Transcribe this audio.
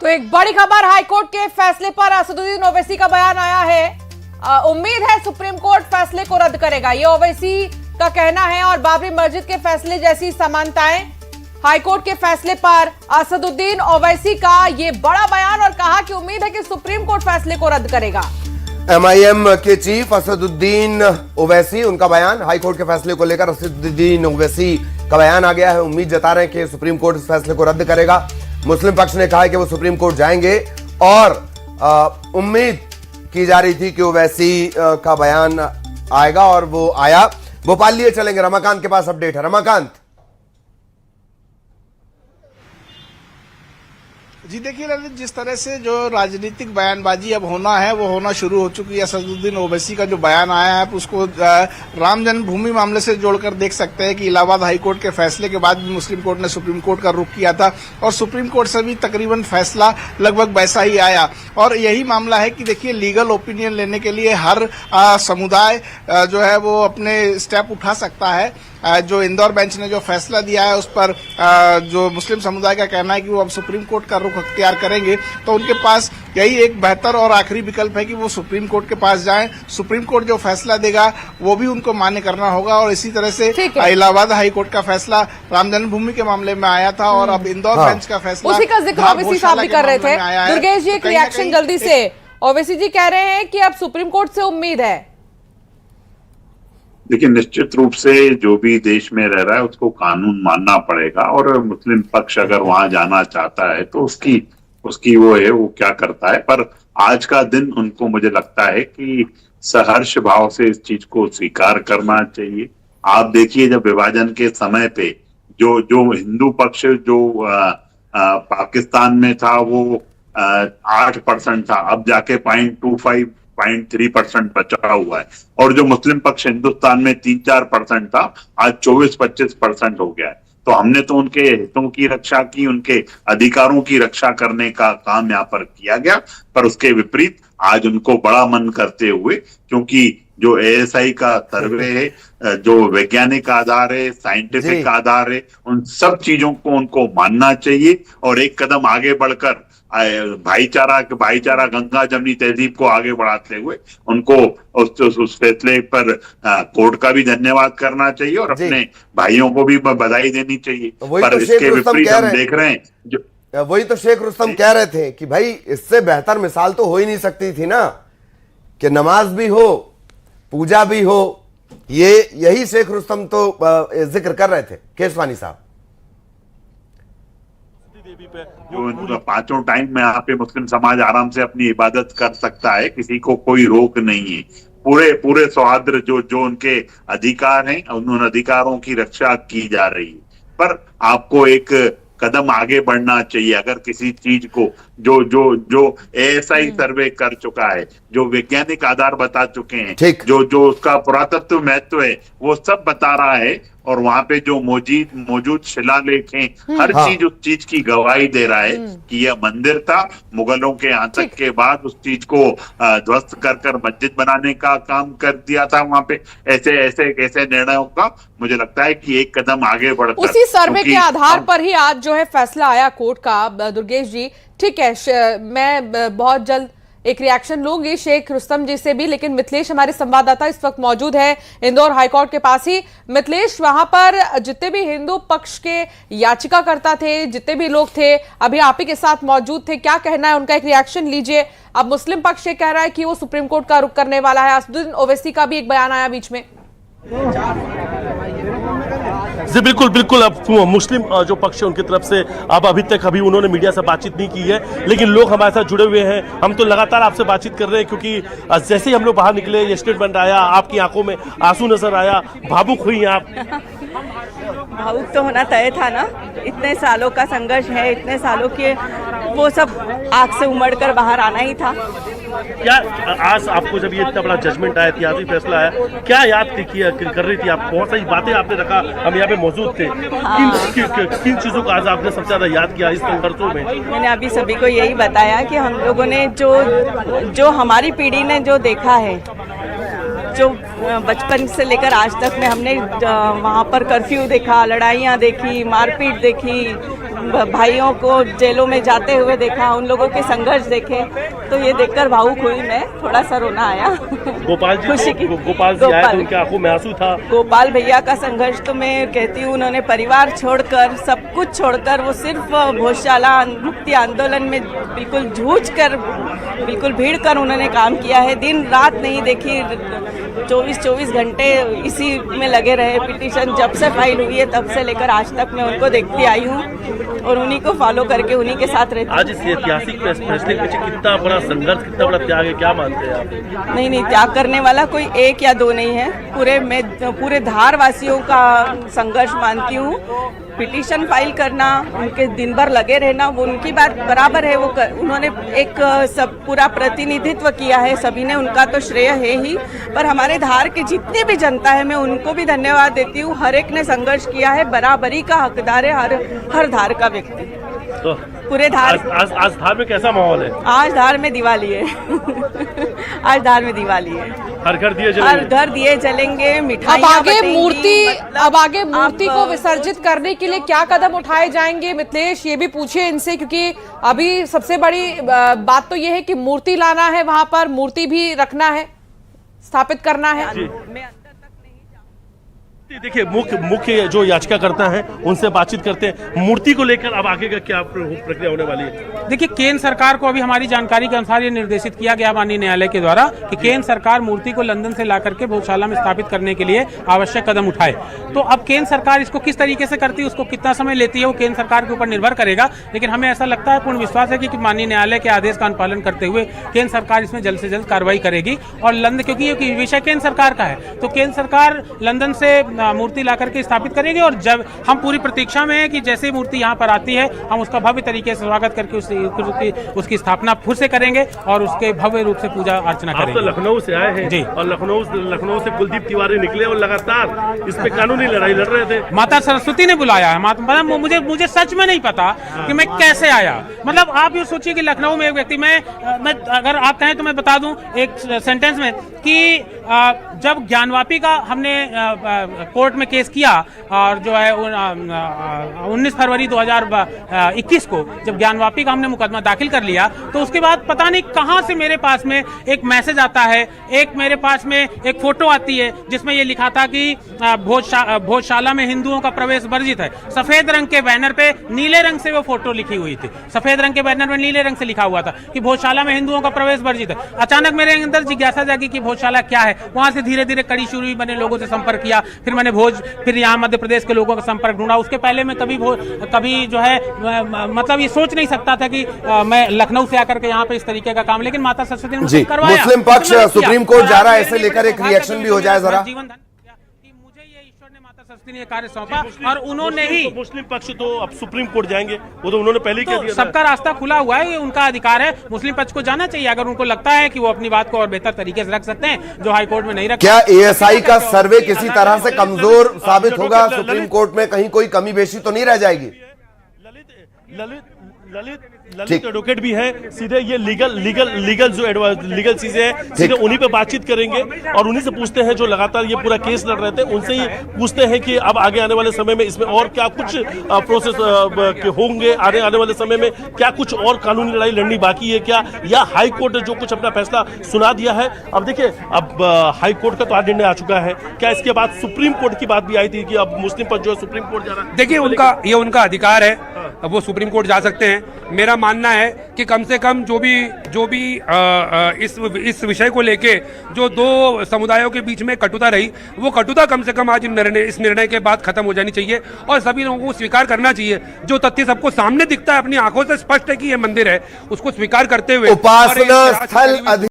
तो एक बड़ी खबर, हाईकोर्ट के फैसले पर असदुद्दीन ओवैसी का बयान आया है। उम्मीद है सुप्रीम कोर्ट फैसले को रद्द करेगा, ये ओवैसी का कहना है। और बाबरी मस्जिद के फैसले जैसी समानताएं, हाईकोर्ट के फैसले पर असदुद्दीन ओवैसी का ये बड़ा बयान और कहा कि उम्मीद है कि सुप्रीम कोर्ट फैसले को रद्द करेगा। MIM के चीफ असदुद्दीन ओवैसी, उनका बयान हाईकोर्ट के फैसले को लेकर असदुद्दीन ओवैसी का बयान आ गया है। उम्मीद जता रहे हैं कि सुप्रीम कोर्ट इस फैसले को रद्द करेगा। मुस्लिम पक्ष ने कहा है कि वो सुप्रीम कोर्ट जाएंगे और उम्मीद की जा रही थी कि ओवैसी का बयान आएगा और वो आया। भोपाल लिए चलेंगे, रमाकांत के पास अपडेट है। रमाकांत जी देखिए ललित, जिस तरह से जो राजनीतिक बयानबाजी अब होना है वो होना शुरू हो चुकी है। असदुद्दीन ओवैसी का जो बयान आया है उसको राम जन्मभूमि मामले से जोड़कर देख सकते हैं कि इलाहाबाद हाईकोर्ट के फैसले के बाद भी मुस्लिम कोर्ट ने सुप्रीम कोर्ट का रुख किया था और सुप्रीम कोर्ट से भी तकरीबन फैसला लगभग वैसा ही आया। और यही मामला है कि देखिए लीगल ओपिनियन लेने के लिए हर समुदाय जो है वो अपने स्टेप उठा सकता है। जो इंदौर बेंच ने जो फैसला दिया है उस पर जो मुस्लिम समुदाय का कहना है कि वो अब सुप्रीम कोर्ट का रुख अख्तियार करेंगे, तो उनके पास यही एक बेहतर और आखिरी विकल्प है कि वो सुप्रीम कोर्ट के पास जाएं। सुप्रीम कोर्ट जो फैसला देगा वो भी उनको मान्य करना होगा। और इसी तरह से इलाहाबाद हाई कोर्ट का फैसला राम जन्मभूमि के मामले में आया था और अब इंदौर बेंच का फैसला उसी का जिक्र ओवैसी साहब भी कर रहे थे। दुर्गेश जी, एक रिएक्शन जल्दी से। ओवैसी जी कह रहे हैं कि अब सुप्रीम कोर्ट से उम्मीद है। देखिए, निश्चित रूप से जो भी देश में रह रहा है उसको कानून मानना पड़ेगा और मुस्लिम पक्ष अगर वहां जाना चाहता है तो उसकी वो है, वो क्या करता है। पर आज का दिन उनको मुझे लगता है कि सहर्ष भाव से इस चीज को स्वीकार करना चाहिए। आप देखिए, जब विभाजन के समय पे जो हिंदू पक्ष जो पाकिस्तान में था वो 8% था, अब जाके 0.3% बचा हुआ है। और जो मुस्लिम पक्ष हिंदुस्तान में 3-4% था, आज 24-25% हो गया है। तो हमने तो उनके हितों की रक्षा की, उनके अधिकारों की रक्षा करने का काम यहाँ पर किया गया। पर उसके विपरीत आज उनको बड़ा मन करते हुए, क्योंकि जो ASI का सर्वे है, जो वैज्ञानिक आधार है, साइंटिफिक आधार है, उन सब चीजों को उनको मानना चाहिए और एक कदम आगे बढ़कर भाईचारा गंगा जमनी तहजीब को आगे बढ़ाते हुए उनको उस फैसले पर कोर्ट का भी धन्यवाद करना चाहिए और अपने भाइयों को भी बधाई देनी चाहिए। पर इसके विपरीत हम देख रहे हैं वही तो शेख रुस्तम कह रहे थे कि भाई इससे बेहतर मिसाल तो हो ही नहीं सकती थी ना, कि नमाज भी हो, पूजा भी हो। यही शेख रुस्तम तो जिक्र कर रहे थे केशवानी साहब। जो 5 टाइम में यहाँ पे मुस्लिम समाज आराम से अपनी इबादत कर सकता है, किसी को कोई रोक नहीं है। पूरे सौहार्द जो उनके अधिकार हैं, उन अधिकारों की रक्षा की जा रही है। पर आपको एक कदम आगे बढ़ना चाहिए। अगर किसी चीज को जो ASI सर्वे कर चुका है, जो वैज्ञानिक आधार बता चुके हैं, जो उसका पुरातत्व महत्व है, वो सब बता रहा है और वहां पे जो मौजूद शिलालेख हैं, हर चीज उस चीज की गवाही दे रहा है कि यह मंदिर था। मुगलों के आतंक के बाद उस चीज को ध्वस्त कर मस्जिद बनाने का काम कर दिया था वहां पे। ऐसे निर्णयों का मुझे लगता है कि एक कदम आगे बढ़कर उसी सर्वे के आधार पर ही आज जो है फैसला आया कोर्ट का। दुर्गेश जी, ठीक है, मैं बहुत जल्द एक रिएक्शन लूंगी शेख रुस्तम जी से भी, लेकिन मिथिलेश हमारे संवाददाता इस वक्त मौजूद है इंदौर हाईकोर्ट के पास ही। मिथिलेश, वहां पर जितने भी हिंदू पक्ष के याचिकाकर्ता थे, जितने भी लोग थे, अभी आप ही के साथ मौजूद थे, क्या कहना है उनका? एक रिएक्शन लीजिए। अब मुस्लिम पक्ष ये कह रहा है कि वो सुप्रीम कोर्ट का रुख करने वाला है। असदुद्दीन ओवैसी का भी एक बयान आया बीच में। जी बिल्कुल। अब मुस्लिम जो पक्ष है उनकी तरफ से अब अभी तक उन्होंने मीडिया से बातचीत नहीं की है, लेकिन लोग हमारे साथ जुड़े हुए हैं। हम तो लगातार आपसे बातचीत कर रहे हैं क्योंकि जैसे ही हम लोग बाहर निकले ये स्टेटमेंट आया, आपकी आंखों में आंसू नजर आया, भावुक हुई आप। भावुक तो होना तय था ना, इतने सालों का संघर्ष है, इतने सालों के वो सब आग से उमड़ कर बाहर आना ही था। क्या आज आपको जब ये इतना बड़ा जजमेंट आया, ऐतिहासिक फैसला आया, क्या याद कर रही थी आप? बहुत सारी बातें आपने रखा, हम यहाँ पे मौजूद थे। किन चीजों को आज आपने सबसे ज्यादा याद किया इस संघर्षों में? मैंने अभी सभी को यही बताया कि हम लोगों ने जो हमारी पीढ़ी ने जो देखा है, जो बचपन से लेकर आज तक में हमने वहाँ पर कर्फ्यू देखा, लड़ाइयाँ देखी, मारपीट देखी, भाइयों को जेलों में जाते हुए देखा, उन लोगों के संघर्ष देखे, तो ये देखकर भावुक हुई मैं, थोड़ा सा रोना आया। गोपाल जी खुशी की गोपाल जी आए तो उनकी आंखों में आंसू था। गोपाल भैया का संघर्ष तो मैं कहती हूँ, उन्होंने परिवार छोड़कर, सब कुछ छोड़कर, वो सिर्फ भोजशाला मुक्ति आंदोलन में बिल्कुल जूझ कर, बिल्कुल भीड़ कर उन्होंने काम किया है। दिन रात नहीं देखी, 24 घंटे इसी में लगे रहे। पिटीशन जब से फाइल हुई है तब से लेकर आज तक मैं उनको देखती आई हूँ और उन्हीं को फॉलो करके उन्हीं के साथ रहती हूँ। आज इस ऐतिहासिक फैसले के पीछे कितना बड़ा संघर्ष, कितना बड़ा त्याग है, क्या मानते हैं आप? नहीं, त्याग करने वाला कोई एक या दो नहीं है, पूरे धार वासियों का संघर्ष मानती हूँ। पिटीशन फाइल करना, उनके दिन भर लगे रहना, वो उनकी बात बराबर है। उन्होंने एक सब पूरा प्रतिनिधित्व किया है, सभी ने, उनका तो श्रेय है ही, पर हमारे धार के जितनी भी जनता है मैं उनको भी धन्यवाद देती हूँ। हर एक ने संघर्ष किया है, बराबरी का हकदार है हर धार का व्यक्ति। तो पूरे धार आज धार में कैसा माहौल है? आज धार में दिवाली है। आज धार में दिवाली है, हर घर दिए जलेंगे, हर घर दिए जलेंगे, मिठाइयां अब आगे बटेंगी, मूर्ति को विसर्जित करने के लिए क्या कदम उठाए जाएंगे मिथिलेश, ये भी पूछिए इनसे, क्योंकि अभी सबसे बड़ी बात तो ये है कि मूर्ति लाना है, वहां पर मूर्ति भी रखना है, स्थापित करना है। देखिए मुख्य जो याचिकाकर्ता हैं उनसे बातचीत करते हैं। मूर्ति को लेकर अब आगे का क्या प्रक्रिया होने वाली है? देखिए, केंद्र सरकार को अभी हमारी जानकारी के अनुसार ये निर्देशित किया गया माननीय न्यायालय के द्वारा कि केंद्र सरकार मूर्ति को लंदन से लाकर के भोजशाला में स्थापित करने के लिए आवश्यक कदम उठाए। तो अब केंद्र सरकार इसको किस तरीके से करती है, उसको कितना समय लेती है, वो केंद्र सरकार के ऊपर निर्भर करेगा। लेकिन हमें ऐसा लगता है, पूर्ण विश्वास है कि माननीय न्यायालय के आदेश का अनुपालन करते हुए केंद्र सरकार इसमें जल्द से जल्द कार्रवाई करेगी। और लंदन, क्योंकि ये विषय केंद्र सरकार का है, तो केंद्र सरकार लंदन से मूर्ति ला करके स्थापित करेंगे। और जब हम पूरी प्रतीक्षा में है कि जैसे ही मूर्ति यहाँ पर आती है, हम उसका भव्य तरीके से स्वागत करके उसकी स्थापना फिर से करेंगे और उसके भव्य रूप से पूजा अर्चना करेंगे। आप तो लखनऊ से आए हैं जी, और लखनऊ से कुलदीप तिवारी निकले और लगातार इस पे कानूनी लड़ाई लड़ रहे थे। माता सरस्वती ने बुलाया है। मतलब मुझे सच में नहीं पता कि मैं कैसे आया। मतलब आप ये सोचिए कि लखनऊ में एक व्यक्ति, मैं अगर आप कहें तो मैं बता दूं एक सेंटेंस में कि जब ज्ञानवापी का हमने कोर्ट में केस किया और जो है 19 फरवरी 2021 को जब ज्ञानवापी का हमने मुकदमा दाखिल कर लिया, तो उसके बाद पता नहीं कहां से मेरे पास में एक मैसेज आता है, एक मेरे पास में एक फोटो आती है जिसमें ये लिखा था कि भोजशाला में हिंदुओं का प्रवेश वर्जित है। सफेद रंग के बैनर पे नीले रंग से वो फोटो लिखी हुई थी, सफेद रंग के बैनर में नीले रंग से लिखा हुआ था कि भोजशाला में हिंदुओं का प्रवेश वर्जित है। अचानक मेरे अंदर जिज्ञासा जागी कि भोजशाला क्या है। वहां से धीरे धीरे कड़ी शुरू हुई, मैंने लोगों से संपर्क किया, फिर यहाँ मध्य प्रदेश के लोगों का संपर्क ढूंढा। उसके पहले मैं कभी जो है मतलब ये सोच नहीं सकता था कि मैं लखनऊ से आकर के यहाँ पे इस तरीके का काम, लेकिन माता सरस्वती ने मुझे करवाया। मुस्लिम पक्ष सुप्रीम कोर्ट जा रहा है, ऐसे लेकर एक रिएक्शन भी हो जाए जरा। मुझे ये ईश्वर ने माता सरस्वती ने कार्य सौंपा और उन्होंने ही, मुस्लिम पक्ष तो अब सुप्रीम कोर्ट जाएंगे, वो तो उन्होंने पहले ही कह दिया। सबका रास्ता खुला हुआ है, ये उनका अधिकार है। मुस्लिम पक्ष को जाना चाहिए अगर उनको लगता है कि वो अपनी बात को और बेहतर तरीके से रख सकते हैं, जो हाई कोर्ट में नहीं रख। क्या एएसआई का सर्वे किसी तरह से कमजोर साबित होगा? सुप्रीम कोर्ट में कहीं कोई कमी बेशी तो नहीं रह जाएगी? ललित एडवोकेट भी है, सीधे ये लीगल चीजें हैं, सीधे उन्हीं पे बातचीत करेंगे और उन्हीं से पूछते हैं जो लगातार ये पूरा केस लड़ रहे थे, उनसे ही पूछते हैं कि अब आगे आने वाले समय में इसमें और क्या कुछ प्रोसेस होंगे, आने वाले समय में क्या कुछ और कानूनी लड़ाई लड़नी बाकी है क्या, या हाई कोर्ट ने जो कुछ अपना फैसला सुना दिया है। अब देखिए, अब हाई कोर्ट का तो आज निर्णय आ चुका है, क्या इसके बाद सुप्रीम कोर्ट की बात भी आई थी कि अब मुस्लिम पक्ष जो है सुप्रीम कोर्ट जा रहा है? देखिए, उनका अधिकार है, वो सुप्रीम कोर्ट जा सकते हैं। मेरा मानना है कि कम से कम जो भी इस विषय को लेके जो दो समुदायों के बीच में कटुता रही, वो कटुता कम से कम आज इस निर्णय के बाद खत्म हो जानी चाहिए और सभी लोगों को स्वीकार करना चाहिए। जो तथ्य सबको सामने दिखता है, अपनी आंखों से स्पष्ट है कि ये मंदिर है, उसको स्वीकार करते हुए उपासना स्थल